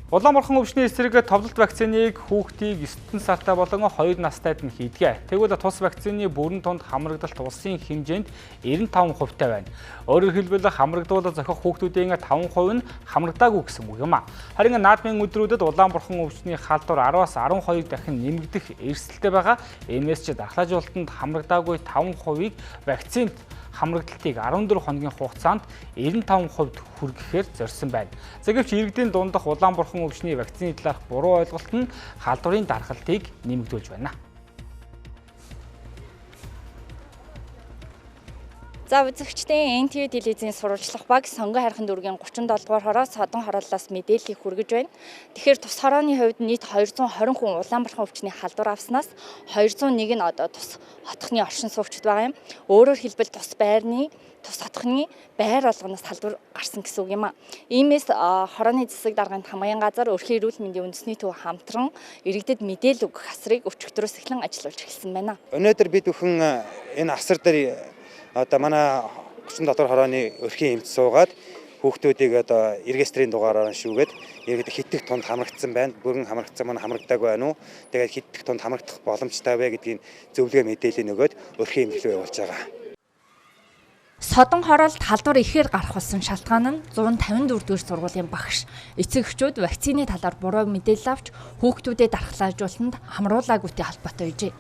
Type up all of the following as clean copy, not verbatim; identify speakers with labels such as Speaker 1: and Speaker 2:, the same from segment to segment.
Speaker 1: Улаанбархан өвчний эсрэг товлолт вакциныг хүүхдийг 9 сартай болон 2 настайд нь хийдэг. Тэгвэл тус вакцины бүрэн тунд хамрагдалт улсын хэмжээнд 95% байна. Өөрөөр хэлбэл хамрагдуулаад зохих хүүхдүүдийн 5% нь хамрагдаагүй гэсэн үг юм а. Харин наадмын өдрүүдэд улаанбархан өвчний халдвар 10-аас 12 дахин нэмэгдэх эрсдэлтэй байгаа. Иймээс ч дархлаажуулалтанд хамрагдаагүй 5%-ийг вакцинд хамрагдалтыг 14 хоногийн хугацаанд 95% хүргэхээр зорьсон байна. Гэвч иргэдийн дундах улаанбархан өвчний вакцины талаарх буруу ойлголт нь халдварын дархлалтыг нэмэгдүүлж байна.
Speaker 2: За үзэгчдийн NTV телевизийн сурвалжлах баг сонгон хайрхан дүүргийн 37 дугаар хороо Содон хорооллоос мэдээллийг хүргэж байна. Тэгэхээр тус хорооны хувьд нийт 220 хүн улаанбархан өвчний халдвар авснаас 201 нь одоо тус хотхны оршин суугчид байгаа юм. Өөрөөр хэлбэл тус байрны тус хотхны байр болгоноос халдвар гарсан гэсэн үг юм а. Иймээс хорооны засаг дарганд хамгаалын газар өрхийн эрүүл мэндийн үндэсний төв хамтран иргэдэд мэдээлэл өгөх асрыг өчигдрөөс эхлэн ажиллуулж эхэлсэн байна.
Speaker 3: Өнөөдөр бид бүхэн энэ асар дээр одоо манай 37 хорооны өрхийн эмч суугаад хүүхдүүдийг одоо регистрийн дугаараар шүүгээд иргэдэд хитгэх тунд хамрагдсан байна. Бүрэн хамрагдсан маань хамрагдаагүй байна уу? Тэгээд хитгэх тунд хамрагдах боломжтой вэ гэдгийг зөвлөгөө мэдээлэл нөгөөд өрхийн эмч рүү явуулж байгаа.
Speaker 2: Содон хороолт халдвар ихээр гарах болсон шалтгаан нь 154 дугаар сургуулийн багш эцэг эхчүүд вакцины талаар буруу мэдээлэл авч хүүхдүүдэд дархлаажуулалтанд хамруулаагүйтэй холбоотой байжээ.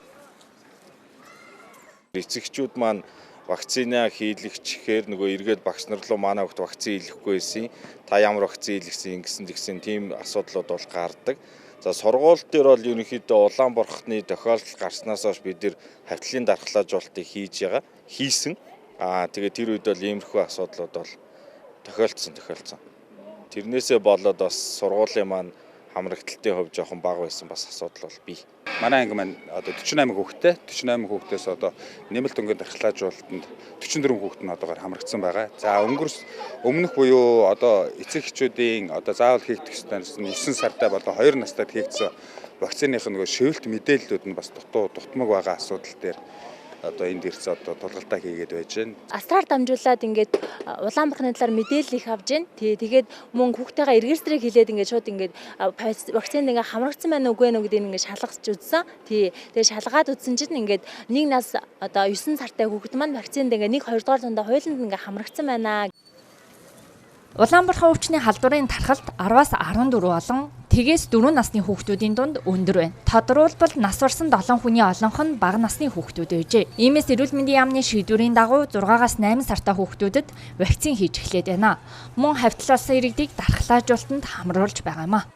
Speaker 4: Эцэг эхчүүд маань вакцина хийлэгчхээр нөгөө эргээд багш нар руу манай хүүхд вакцин хийлэхгүй байсан. Та ямар вакцин хийлгэсэн гэсэн тийм асуудлууд бол гардаг. За сургууль дээр бол ерөнхийдөө улаанбархны тохиолдол гарснаас хойш бид нэр хавьтлын дархлаажуулалтыг хийсэн. Тэгээд тэр үед бол иймэрхүү асуудлууд бол тохиолдсон. Тэрнээсээ болоод бас сургуулийн маань хамрагдалтын хувь жоохон бага байсан бас асуудал бол бий.
Speaker 5: Манай анги маань одоо 48 хүүхэдтэй 48 хүүхдээс одоо нэмэлт өнгөнд дархлаажуулалтанд 44 хүүхэд нь одоогоор хамрагдсан байгаа. За өмнөх буюу одоо эцэг эхчүүдийн одоо заавал хийгдэх ёстой 9 сартай болон 2 настайд хийгдсэн вакциных нөгөө шивэлт мэдээллүүд нь бас дутмаг байгаа асуудал дээр одоо энд ирсэн одоо тулгалтаа хийгээд байж байна.
Speaker 6: Астраар дамжуулаад ингээд улаанбархны талаар мэдээлэл их авж байна. Тэгээд мөн хүүхдтэйгээ регистрийг хийлээд ингээд шууд ингээд вакцинд ингээд хамрагдсан байна уугүй нэ гэдгийг ингээд шалгаж үзсэн. Тэгээд шалгаад үзсэн чинь ингээд нэг нас одоо 9 сартай хүүхэд маань вакцинд ингээд 1-2 дугаар тундаа хуйланд ингээд хамрагдсан байна.
Speaker 2: Улаанбархан өвчний халдварын тархалт 10-аас 14 болон тэгээс 4 насны хүүхдүүдийн дунд өндөр байна. Тодорхойлбол нас барсан 7 хүний олонх нь бага насны хүүхдүүд байжээ. Иймээс эрүүл мэндийн яамны шийдвэрийн дагуу 6-аас 8 сартай хүүхдүүдэд вакцин хийж эхлээд байна. Мөн хавьтал болсон иргэдийг дархлаажуулалтанд хамруулж байгаа юм а.